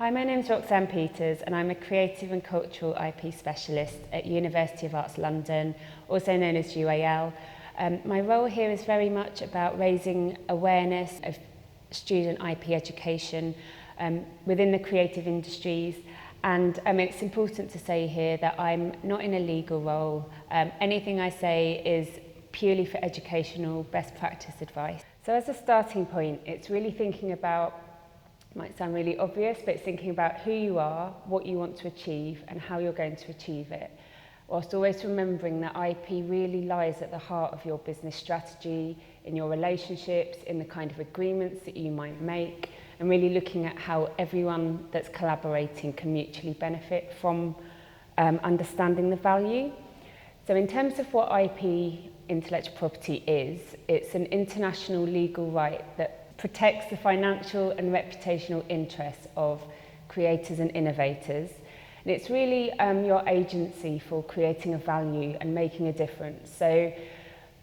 Hi, my name's Roxanne Peters and I'm a creative and cultural IP specialist at University of Arts London, also known as UAL. My role here is very much about raising awareness of student IP education within the creative industries, and it's important to say here that I'm not in a legal role. Anything I say is purely for educational best practice advice. So as a starting point, it's really thinking about, might sound really obvious, but it's thinking about who you are, what you want to achieve, and how you're going to achieve it, whilst always remembering that IP really lies at the heart of your business strategy, in your relationships, in the kind of agreements that you might make, and really looking at how everyone that's collaborating can mutually benefit from understanding the value. So in terms of what IP intellectual property is, it's an international legal right that protects the financial and reputational interests of creators and innovators. And it's really your agency for creating a value and making a difference. So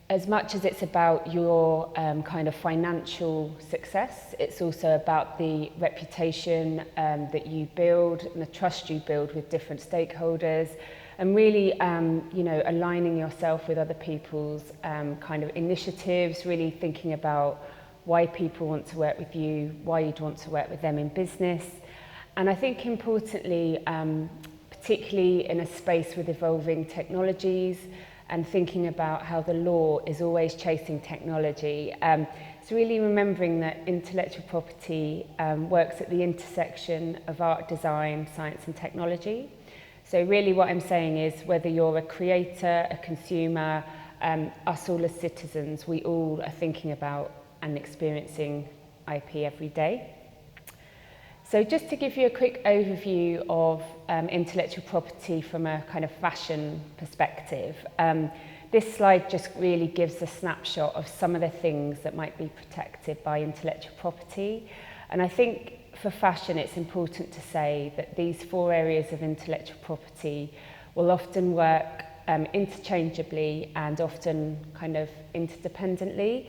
as much as it's about your kind of financial success, it's also about the reputation that you build and the trust you build with different stakeholders, and really aligning yourself with other people's kind of initiatives, really thinking about why people want to work with you, why you'd want to work with them in business. And I think importantly, particularly in a space with evolving technologies and thinking about how the law is always chasing technology, it's really remembering that intellectual property works at the intersection of art, design, science and technology. So really what I'm saying is, whether you're a creator, a consumer, us all as citizens, we all are thinking about and experiencing IP every day. So just to give you a quick overview of intellectual property from a kind of fashion perspective, this slide just really gives a snapshot of some of the things that might be protected by intellectual property. And I think for fashion, it's important to say that these four areas of intellectual property will often work interchangeably and often kind of interdependently.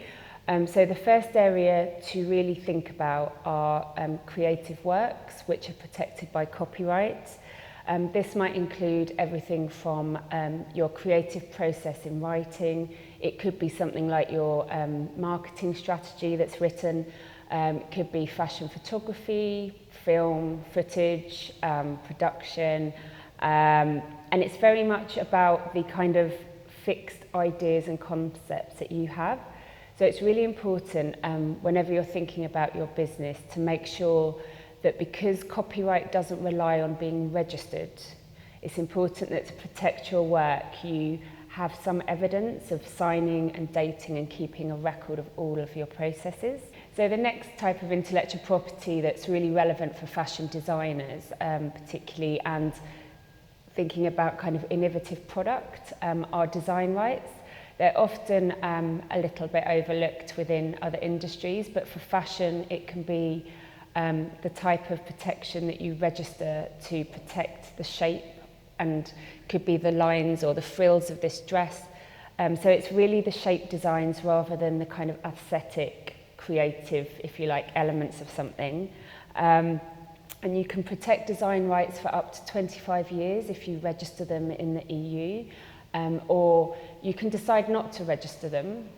So the first area to really think about are creative works, which are protected by copyright. This might include everything from your creative process in writing. It could be something like your marketing strategy that's written. It could be fashion photography, film, footage, production. And it's very much about the kind of fixed ideas and concepts that you have. So it's really important whenever you're thinking about your business to make sure that, because copyright doesn't rely on being registered, it's important that to protect your work, you have some evidence of signing and dating and keeping a record of all of your processes. So the next type of intellectual property that's really relevant for fashion designers particularly, and thinking about kind of innovative product, are design rights. They're often a little bit overlooked within other industries, but for fashion, it can be the type of protection that you register to protect the shape, and could be the lines or the frills of this dress. So it's really the shape designs rather than the kind of aesthetic, creative, if you like, elements of something. And you can protect design rights for up to 25 years if you register them in the EU. Or you can decide not to register them.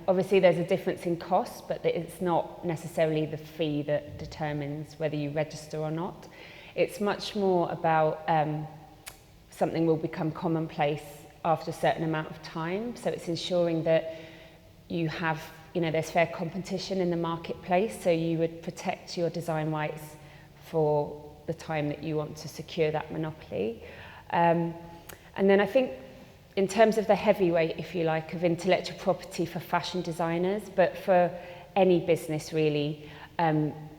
Obviously there's a difference in cost, but it's not necessarily the fee that determines whether you register or not. It's much more about something will become commonplace after a certain amount of time. So it's ensuring that you have, there's fair competition in the marketplace, so you would protect your design rights for the time that you want to secure that monopoly. And then I think, in terms of the heavyweight, if you like, of intellectual property for fashion designers, but for any business really,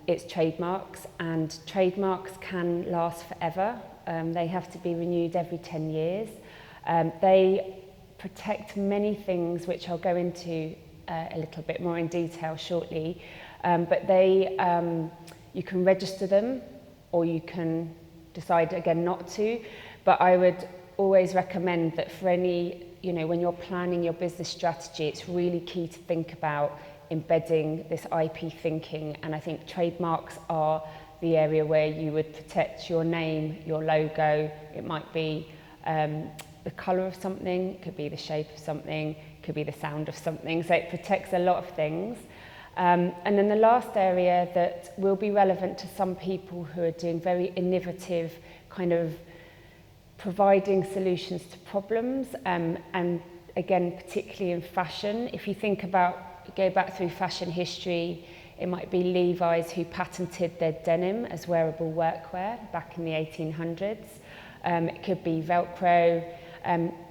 it's trademarks, and trademarks can last forever. They have to be renewed every 10 years. They protect many things, which I'll go into a little bit more in detail shortly, but you can register them, or you can decide again not to, but I would always recommend that for any, when you're planning your business strategy, it's really key to think about embedding this IP thinking, and I think trademarks are the area where you would protect your name, your logo. It might be the colour of something, it could be the shape of something, it could be the sound of something. So it protects a lot of things. And then the last area that will be relevant to some people who are doing very innovative kind of providing solutions to problems, and again, particularly in fashion. If you think about, go back through fashion history, it might be Levi's who patented their denim as wearable workwear back in the 1800s. It could be Velcro.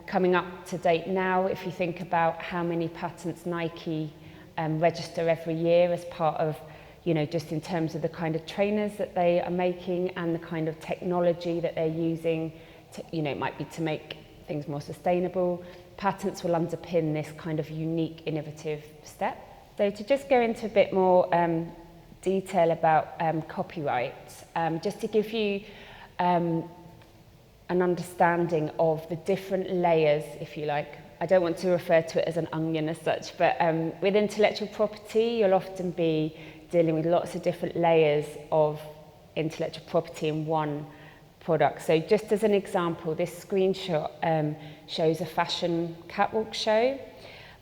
Coming up to date now, if you think about how many patents Nike register every year as part of, you know, just in terms of the kind of trainers that they are making and the kind of technology that they're using to, you know, it might be to make things more sustainable. Patents will underpin this kind of unique, innovative step. So to just go into a bit more detail about copyright, just to give you an understanding of the different layers, if you like. I don't want to refer to it as an onion as such, but with intellectual property, you'll often be dealing with lots of different layers of intellectual property in one product. So just as an example, this screenshot shows a fashion catwalk show.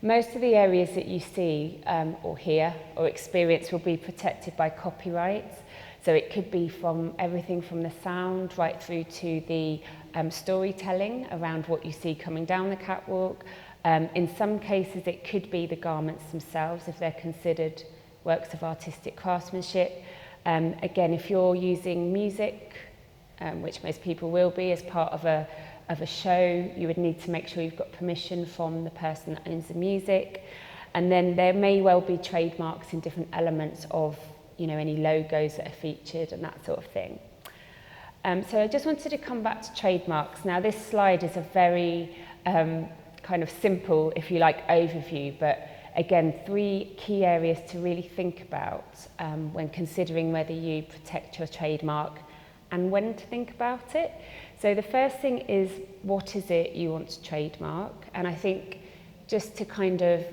Most of the areas that you see or hear or experience will be protected by copyright. So it could be from everything from the sound right through to the storytelling around what you see coming down the catwalk. In some cases, it could be the garments themselves if they're considered works of artistic craftsmanship. Again, if you're using music, which most people will be as part of a show, you would need to make sure you've got permission from the person that owns the music. And then there may well be trademarks in different elements of, you know, any logos that are featured and that sort of thing. So I just wanted to come back to trademarks. Now this slide is a very kind of simple, if you like, overview, but again, 3 key areas to really think about when considering whether you protect your trademark and when to think about it. So the first thing is, what is it you want to trademark? And I think just to kind of,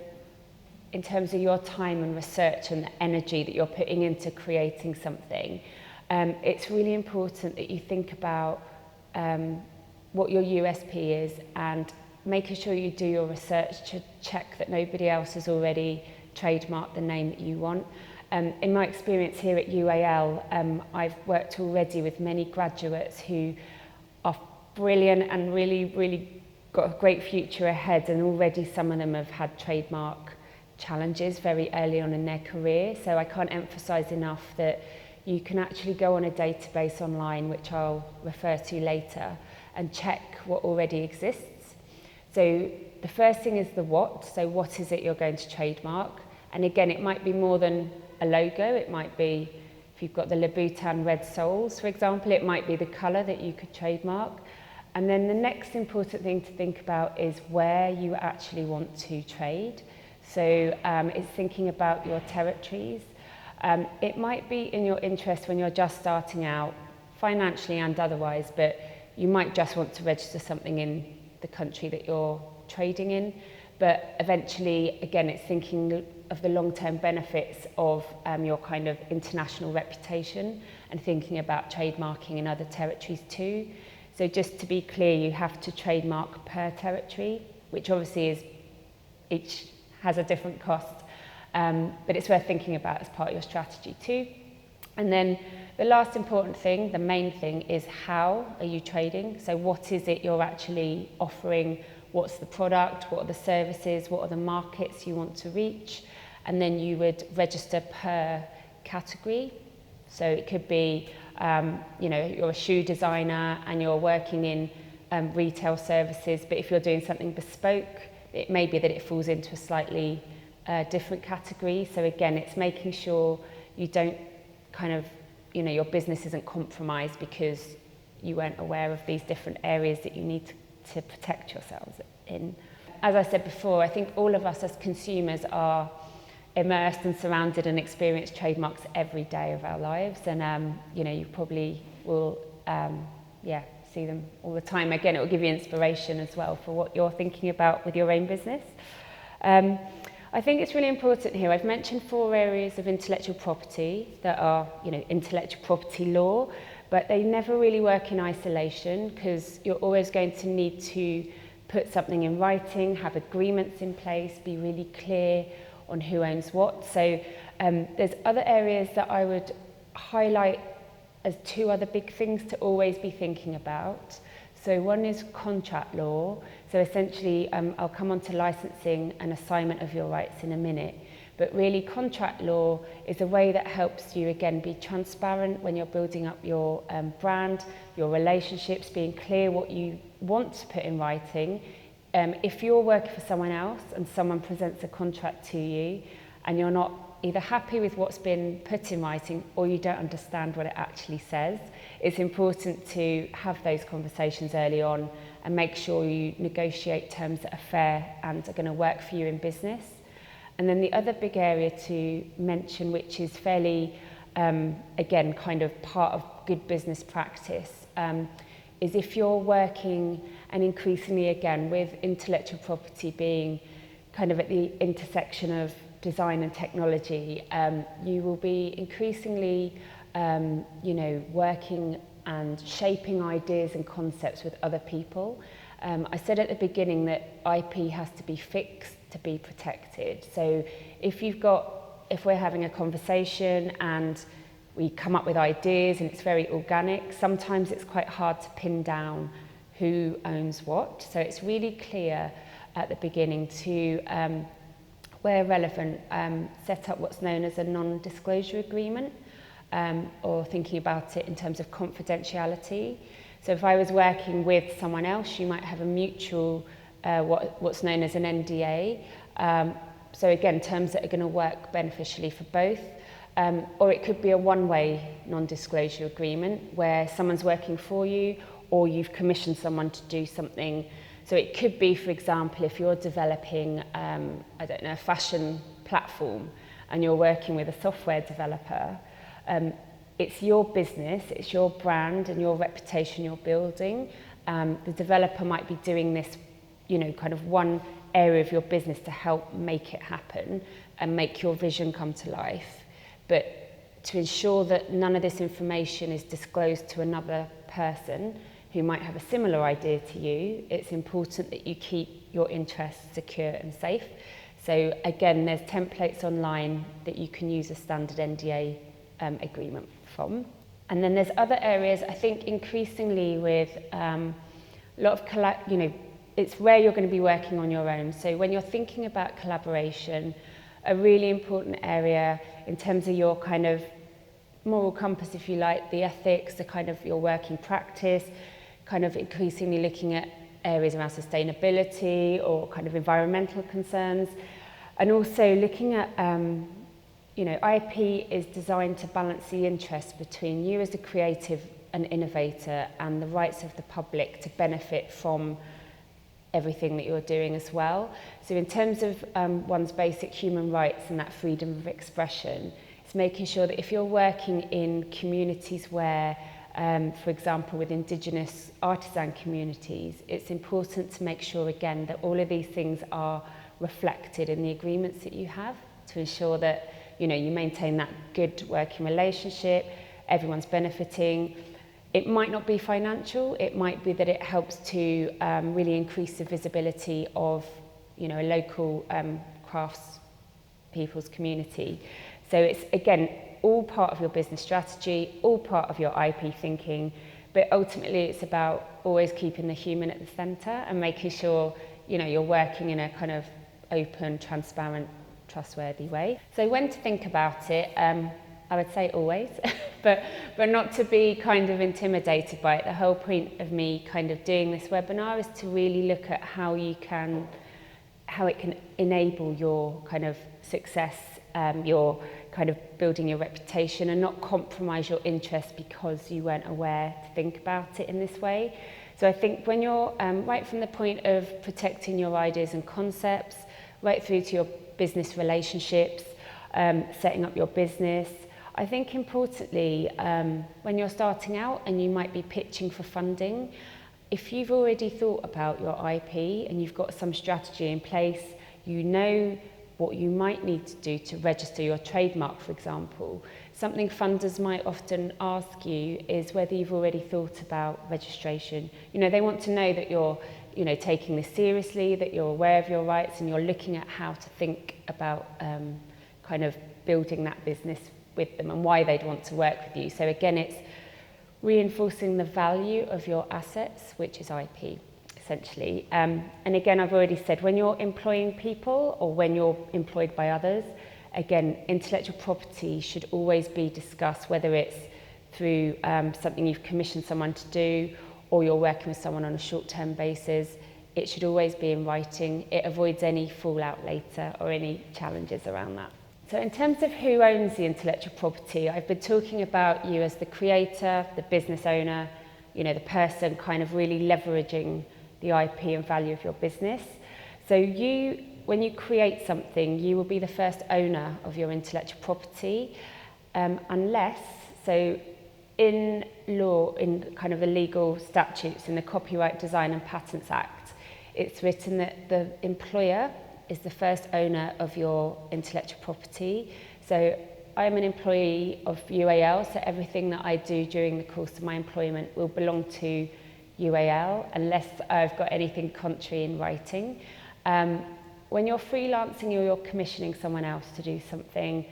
in terms of your time and research and the energy that you're putting into creating something, it's really important that you think about what your USP is and making sure you do your research to check that nobody else has already trademarked the name that you want. In my experience here at UAL, I've worked already with many graduates who are brilliant and really got a great future ahead, and already some of them have had trademark challenges very early on in their career. So I can't emphasize enough that you can actually go on a database online, which I'll refer to later, and check what already exists. So the first thing is the what. So what is it you're going to trademark? And again, it might be more than a logo. It might be, if you've got the Louboutin red soles, for example, it might be the colour that you could trademark. And then the next important thing to think about is where you actually want to trade. So it's thinking about your territories. It might be in your interest when you're just starting out, financially and otherwise, but you might just want to register something in the country that you're trading in. But eventually, again, it's thinking of the long-term benefits of your kind of international reputation and thinking about trademarking in other territories too. So just to be clear, you have to trademark per territory, which obviously is, each has a different cost, but it's worth thinking about as part of your strategy too. And then the last important thing, the main thing, is how are you trading? So what is it you're actually offering? What's the product? What are the services? What are the markets you want to reach? And then you would register per category. So it could be, you know, you're a shoe designer and you're working in retail services, but if you're doing something bespoke, it may be that it falls into a slightly different category. So again, it's making sure you don't kind of, you know, your business isn't compromised because you weren't aware of these different areas that you need to protect yourselves in. As I said before, I think all of us as consumers are immersed and surrounded and experience trademarks every day of our lives, and you know, you probably will see them all the time. Again, it will give you inspiration as well for what you're thinking about with your own business. I think it's really important here. I've mentioned 4 areas of intellectual property that are, intellectual property law, but they never really work in isolation because you're always going to need to put something in writing, have agreements in place, be really clear on who owns what. So there's other areas that I would highlight as 2 other big things to always be thinking about. So one is contract law. So essentially, I'll come on to licensing and assignment of your rights in a minute. But really, contract law is a way that helps you, again, be transparent when you're building up your brand, your relationships, being clear what you want to put in writing. If you're working for someone else and someone presents a contract to you and you're not either happy with what's been put in writing or you don't understand what it actually says, it's important to have those conversations early on and make sure you negotiate terms that are fair and are going to work for you in business. And then the other big area to mention, which is fairly, again, kind of part of good business practice, is if you're working, and increasingly again with intellectual property being kind of at the intersection of design and technology, you will be increasingly working and shaping ideas and concepts with other people. I said at the beginning that IP has to be fixed to be protected. So if we're having a conversation and we come up with ideas and it's very organic, sometimes it's quite hard to pin down who owns what. So it's really clear at the beginning to, where relevant, set up what's known as a non-disclosure agreement, or thinking about it in terms of confidentiality. So if I was working with someone else, you might have a mutual, what's known as an NDA. So again, terms that are going to work beneficially for both. Or it could be a one-way non-disclosure agreement where someone's working for you or you've commissioned someone to do something. So it could be, for example, if you're developing, a fashion platform and you're working with a software developer, it's your business, it's your brand and your reputation you're building. The developer might be doing this, kind of one area of your business to help make it happen and make your vision come to life. But to ensure that none of this information is disclosed to another person who might have a similar idea to you, it's important that you keep your interests secure and safe. So again, there's templates online that you can use a standard NDA agreement from. And then there's other areas, I think increasingly with a lot of, it's where you're going to be working on your own. So when you're thinking about collaboration, a really important area in terms of your kind of moral compass, if you like, the ethics, the kind of your working practice, kind of increasingly looking at areas around sustainability or kind of environmental concerns, and also looking at, IP is designed to balance the interests between you as a creative and innovator and the rights of the public to benefit from everything that you're doing as well. So in terms of one's basic human rights and that freedom of expression, it's making sure that if you're working in communities where, for example, with Indigenous artisan communities, it's important to make sure, again, that all of these things are reflected in the agreements that you have to ensure that, you maintain that good working relationship, everyone's benefiting. It might not be financial, it might be that it helps to really increase the visibility of, a local crafts people's community. So it's, again, all part of your business strategy, all part of your IP thinking, but ultimately it's about always keeping the human at the centre and making sure, you're working in a kind of open, transparent, trustworthy way. So when to think about it, I would say always, but not to be kind of intimidated by it. The whole point of me kind of doing this webinar is to really look at how it can enable your kind of success, your kind of building your reputation, and not compromise your interest because you weren't aware to think about it in this way. So I think when you're right from the point of protecting your ideas and concepts, right through to your business relationships, setting up your business, I think importantly, when you're starting out and you might be pitching for funding, if you've already thought about your IP and you've got some strategy in place, what you might need to do to register your trademark, for example. Something funders might often ask you is whether you've already thought about registration. You know, they want to know that you're, you know, taking this seriously, that you're aware of your rights, and you're looking at how to think about kind of building that business with them and why they'd want to work with you. So again, it's reinforcing the value of your assets, which is IP, essentially. And again, I've already said, when you're employing people or when you're employed by others, again, intellectual property should always be discussed, whether it's through something you've commissioned someone to do or you're working with someone on a short-term basis. It should always be in writing. It avoids any fallout later or any challenges around that. So in terms of who owns the intellectual property, I've been talking about you as the creator, the business owner, you know, the person kind of really leveraging the IP and value of your business. So you, when you create something, you will be the first owner of your intellectual property, unless, so in law, in kind of the legal statutes, in the Copyright Design and Patents Act, it's written that the employer is the first owner of your intellectual property. So I'm an employee of UAL, so everything that I do during the course of my employment will belong to UAL, unless I've got anything contrary in writing. When you're freelancing or you're commissioning someone else to do something,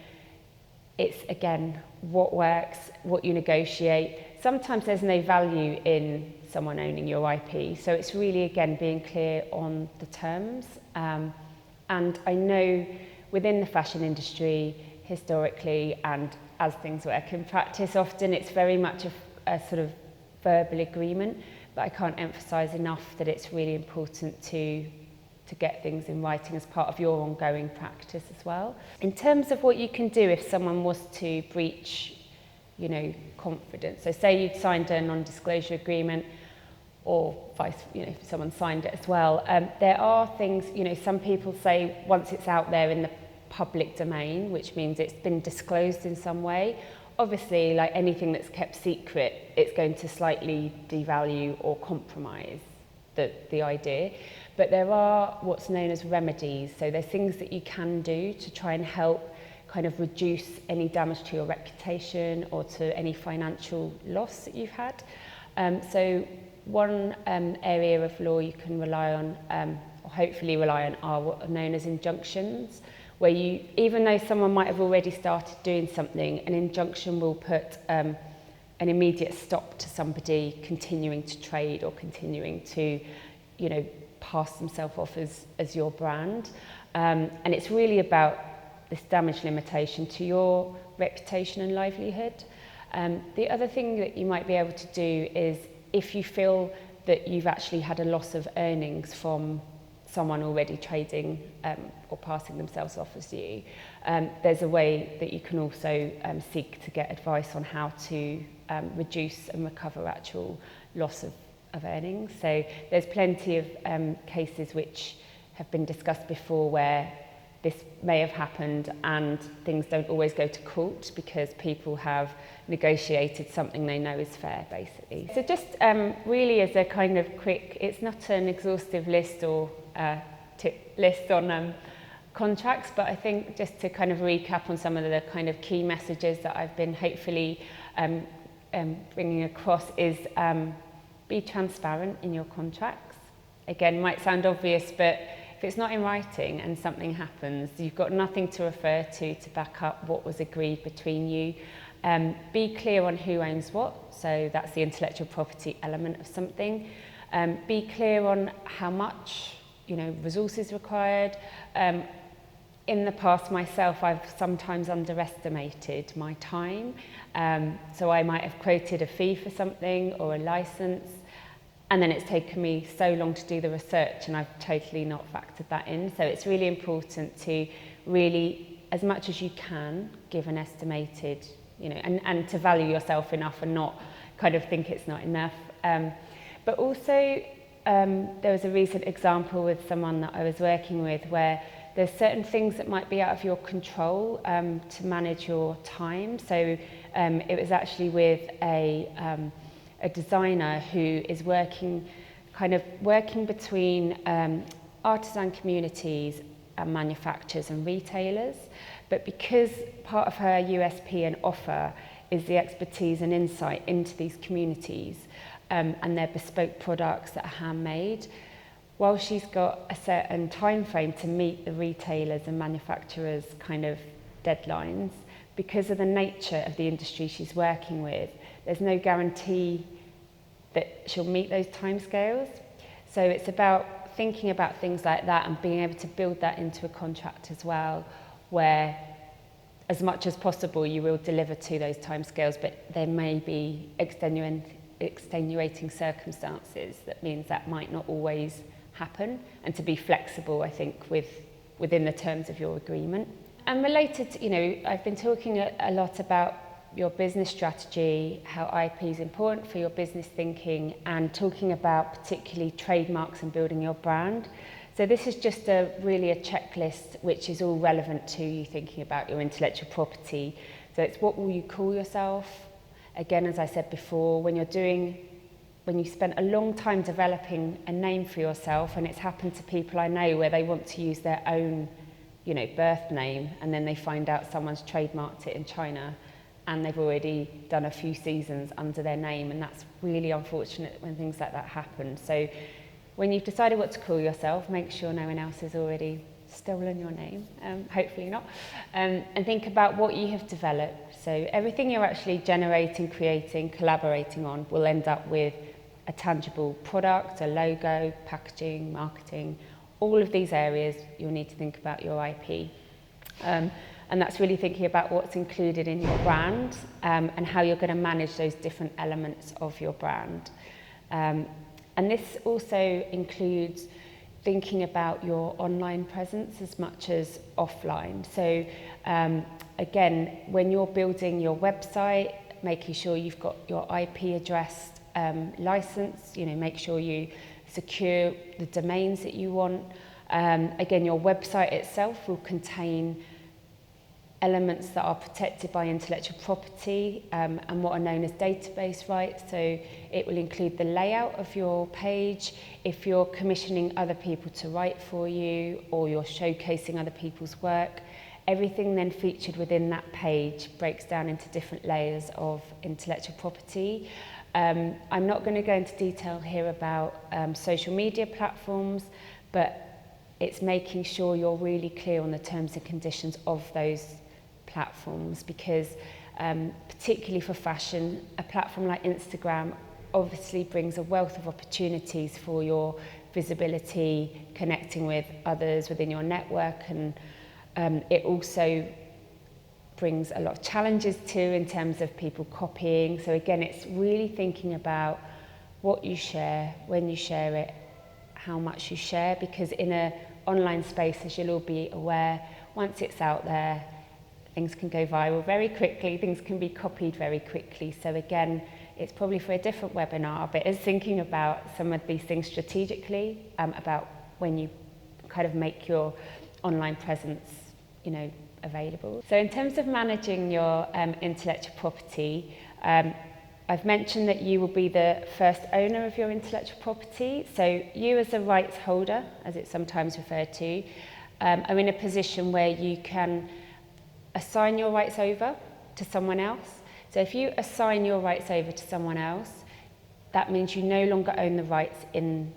it's, again, what works, what you negotiate. Sometimes there's no value in someone owning your IP, so it's really, again, being clear on the terms. And I know within the fashion industry, historically, and as things work in practice, often it's very much a sort of verbal agreement, but I can't emphasize enough that it's really important to get things in writing as part of your ongoing practice as well. In terms of what you can do if someone was to breach, you know, confidence. So say you'd signed a non-disclosure agreement, or vice, you know, if someone signed it as well. There are things, you know, some people say once it's out there in the public domain, which means it's been disclosed in some way, obviously, like anything that's kept secret, it's going to slightly devalue or compromise the idea. But there are what's known as remedies. So there's things that you can do to try and help kind of reduce any damage to your reputation or to any financial loss that you've had. So one area of law you can rely on, or hopefully rely on, are what are known as injunctions, where you, even though someone might have already started doing something, an injunction will put an immediate stop to somebody continuing to trade or continuing to, you know, pass themselves off as your brand. And it's really about this damage limitation to your reputation and livelihood. The other thing that you might be able to do is, if you feel that you've actually had a loss of earnings from someone already trading or passing themselves off as you, there's a way that you can also seek to get advice on how to reduce and recover actual loss of earnings. So there's plenty of cases which have been discussed before where this may have happened and things don't always go to court because people have negotiated something they know is fair, basically. So just really as a kind of quick, it's not an exhaustive list or tip list on contracts, but I think just to kind of recap on some of the kind of key messages that I've been hopefully bringing across is be transparent in your contracts. Again, might sound obvious, but if it's not in writing and something happens, you've got nothing to refer to back up what was agreed between you. Be clear on who owns what, so that's the intellectual property element of something. Be clear on how much, you know, resources required. In the past myself, I've sometimes underestimated my time. So I might have quoted a fee for something or a license, and then it's taken me so long to do the research and I've totally not factored that in. So it's really important to really, as much as you can, give an estimated, you know, and to value yourself enough and not kind of think it's not enough. But also, there was a recent example with someone that I was working with where there's certain things that might be out of your control to manage your time. So it was actually with a designer who is working between artisan communities and manufacturers and retailers. But because part of her USP and offer is the expertise and insight into these communities and their bespoke products that are handmade, while she's got a certain time frame to meet the retailers and manufacturers' kind of deadlines, because of the nature of the industry she's working with, there's no guarantee that she'll meet those timescales. So it's about thinking about things like that and being able to build that into a contract as well, where as much as possible you will deliver to those timescales, but there may be extenuating circumstances that means that might not always happen, and to be flexible, I think, within the terms of your agreement. And related to, I've been talking a lot about your business strategy, how IP is important for your business thinking, and talking about particularly trademarks and building your brand. So this is just really a checklist which is all relevant to you thinking about your intellectual property. So it's what will you call yourself? Again, as I said before, when you spent a long time developing a name for yourself, and it's happened to people I know where they want to use their own, birth name, and then they find out someone's trademarked it in China, and they've already done a few seasons under their name, and that's really unfortunate when things like that happen. So when you've decided what to call yourself, make sure no one else has already stolen your name, hopefully not, and think about what you have developed. So everything you're actually generating, creating, collaborating on will end up with a tangible product, a logo, packaging, marketing. All of these areas you'll need to think about your IP. And that's really thinking about what's included in your brand and how you're going to manage those different elements of your brand. And this also includes thinking about your online presence as much as offline. So again, when you're building your website, making sure you've got your IP address license, make sure you secure the domains that you want. Again, your website itself will contain elements that are protected by intellectual property and what are known as database rights. So it will include the layout of your page. If you're commissioning other people to write for you, or you're showcasing other people's work, everything then featured within that page breaks down into different layers of intellectual property. I'm not going to go into detail here about social media platforms, but it's making sure you're really clear on the terms and conditions of those platforms, because particularly for fashion, a platform like Instagram obviously brings a wealth of opportunities for your visibility, connecting with others within your network, and it also brings a lot of challenges too in terms of people copying. So again, it's really thinking about what you share, when you share it, how much you share, because in an online space, as you'll all be aware, once it's out there, things can go viral very quickly, things can be copied very quickly. So again, it's probably for a different webinar, but it's thinking about some of these things strategically, about when you kind of make your online presence, available. So in terms of managing your intellectual property, I've mentioned that you will be the first owner of your intellectual property. So you as a rights holder, as it's sometimes referred to, are in a position where you can assign your rights over to someone else. So if you assign your rights over to someone else, that means you no longer own the rights in,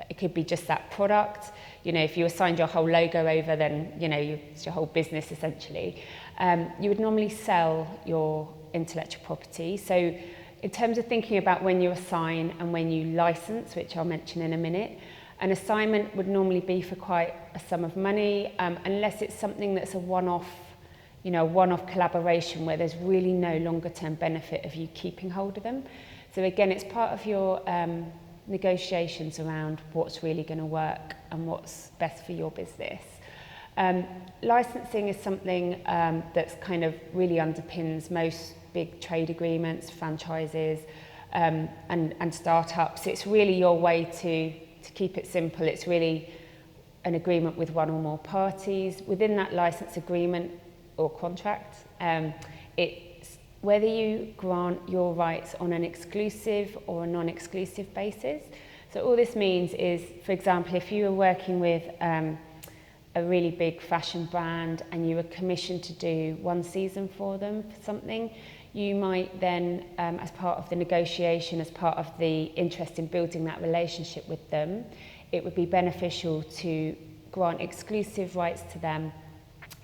it could be just that product. If you assigned your whole logo over, then, it's your whole business essentially. You would normally sell your intellectual property. So in terms of thinking about when you assign and when you license, which I'll mention in a minute, an assignment would normally be for quite a sum of money, unless it's something that's a one-off, one-off collaboration where there's really no longer-term benefit of you keeping hold of them. So again, it's part of your negotiations around what's really going to work and what's best for your business. Licensing is something that's kind of really underpins most big trade agreements, franchises, and startups. It's really your way to keep it simple. It's really an agreement with one or more parties. Within that license agreement or contract, it's whether you grant your rights on an exclusive or a non-exclusive basis. So all this means is, for example, if you were working with a really big fashion brand and you were commissioned to do one season for them for something, you might then, as part of the negotiation, as part of the interest in building that relationship with them, it would be beneficial to grant exclusive rights to them,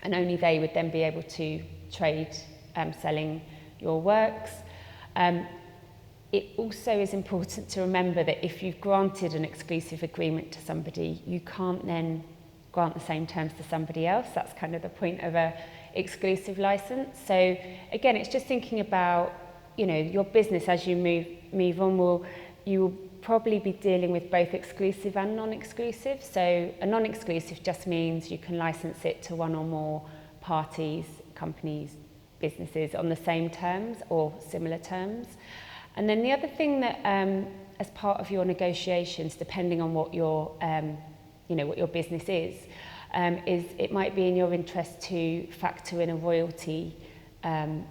and only they would then be able to trade selling your works. It also is important to remember that if you've granted an exclusive agreement to somebody, you can't then grant the same terms to somebody else. That's kind of the point of a exclusive license. So again, it's just thinking about, you know, your business as you move on. You will probably be dealing with both exclusive and non-exclusive. So a non-exclusive just means you can license it to one or more parties, companies, businesses on the same terms or similar terms. And then the other thing that, as part of your negotiations, depending on what your, what your business is it might be in your interest to factor in a royalty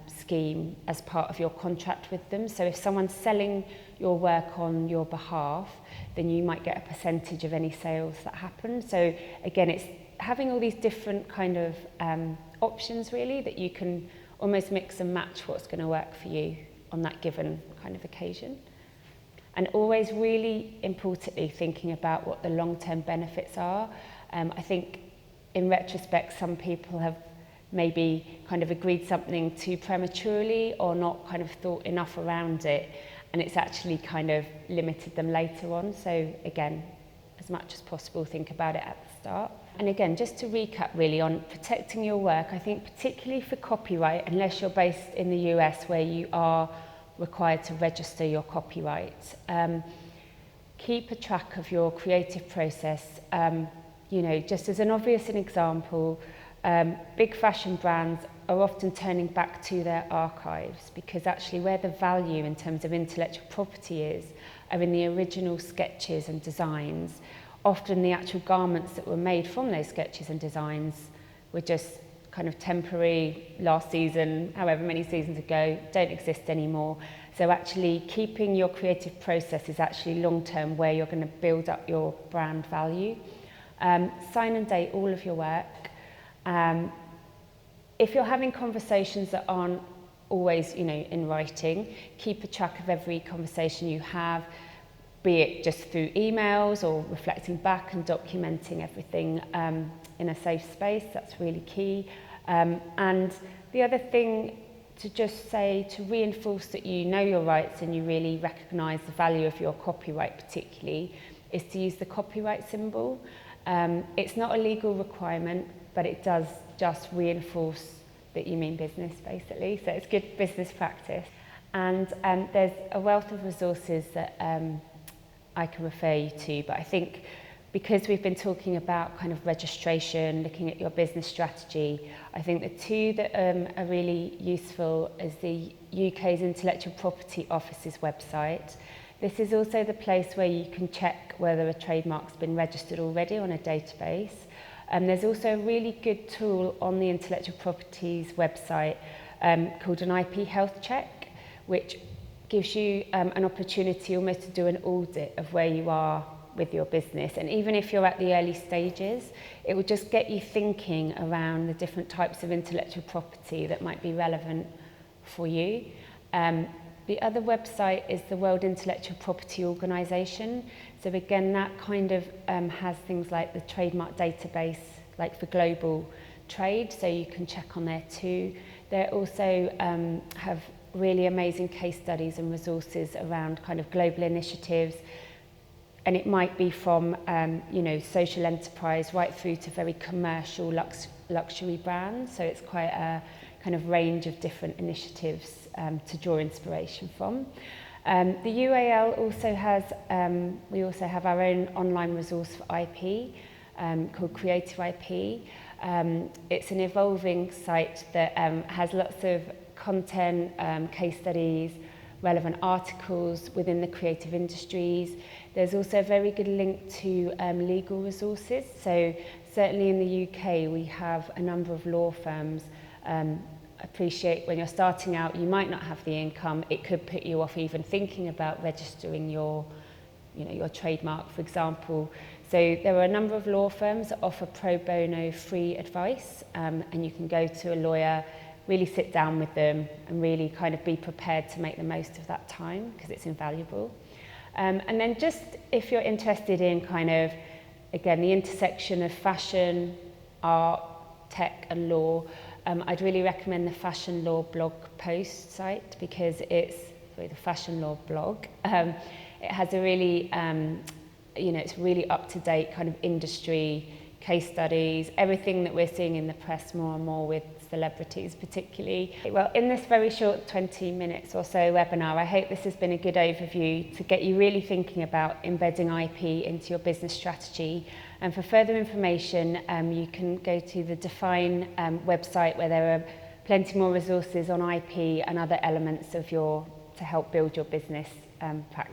scheme as part of your contract with them. So if someone's selling your work on your behalf, then you might get a percentage of any sales that happen. So again, it's having all these different kind of options really that you can almost mix and match what's going to work for you on that given kind of occasion. And always really importantly thinking about what the long-term benefits are. I think in retrospect, some people have maybe kind of agreed something too prematurely or not kind of thought enough around it, and it's actually kind of limited them later on. So again, as much as possible, think about it at the start. And again, just to recap really on protecting your work, I think particularly for copyright, unless you're based in the US where you are required to register your copyright, keep a track of your creative process. Just as an obvious example, big fashion brands are often turning back to their archives because actually where the value in terms of intellectual property is are in the original sketches and designs. Often the actual garments that were made from those sketches and designs were just kind of temporary, last season, however many seasons ago, don't exist anymore. So actually keeping your creative process is actually long-term where you're going to build up your brand value. Sign and date all of your work. If you're having conversations that aren't always, in writing, keep a track of every conversation you have, be it just through emails or reflecting back and documenting everything in a safe space. That's really key. And the other thing to just say, to reinforce that you know your rights and you really recognise the value of your copyright particularly, is to use the copyright symbol. It's not a legal requirement, but it does just reinforce that you mean business, basically. So it's good business practice. And there's a wealth of resources that I can refer you to, but I think because we've been talking about kind of registration, looking at your business strategy, I think the two that are really useful is the UK's Intellectual Property Office's website. This is also the place where you can check whether a trademark's been registered already on a database. There's also a really good tool on the Intellectual Property's website called an IP health check, which gives you an opportunity almost to do an audit of where you are with your business. And even if you're at the early stages, it will just get you thinking around the different types of intellectual property that might be relevant for you. The other website is the World Intellectual Property Organization. So again, that kind of has things like the trademark database, like for global trade, so you can check on there too. They also have really amazing case studies and resources around kind of global initiatives. And it might be from, social enterprise right through to very commercial luxury brands. So it's quite a kind of range of different initiatives to draw inspiration from. The UAL also has, we also have our own online resource for IP called Creative IP. It's an evolving site that has lots of content, case studies, relevant articles within the creative industries. There's also a very good link to legal resources. So certainly in the UK, we have a number of law firms. Appreciate when you're starting out, you might not have the income. It could put you off even thinking about registering your trademark, for example. So there are a number of law firms that offer pro bono free advice, and you can go to a lawyer, really sit down with them and really kind of be prepared to make the most of that time because it's invaluable. And then just if you're interested in kind of, again, the intersection of fashion, art, tech and law, I'd really recommend the Fashion Law blog post site because it's, the Fashion Law blog. It has a really, it's really up-to-date kind of industry, case studies, everything that we're seeing in the press more and more with celebrities particularly. Well, in this very short 20 minutes or so webinar, I hope this has been a good overview to get you really thinking about embedding IP into your business strategy. And for further information, you can go to the DeFINE website where there are plenty more resources on IP and other elements of to help build your business practice.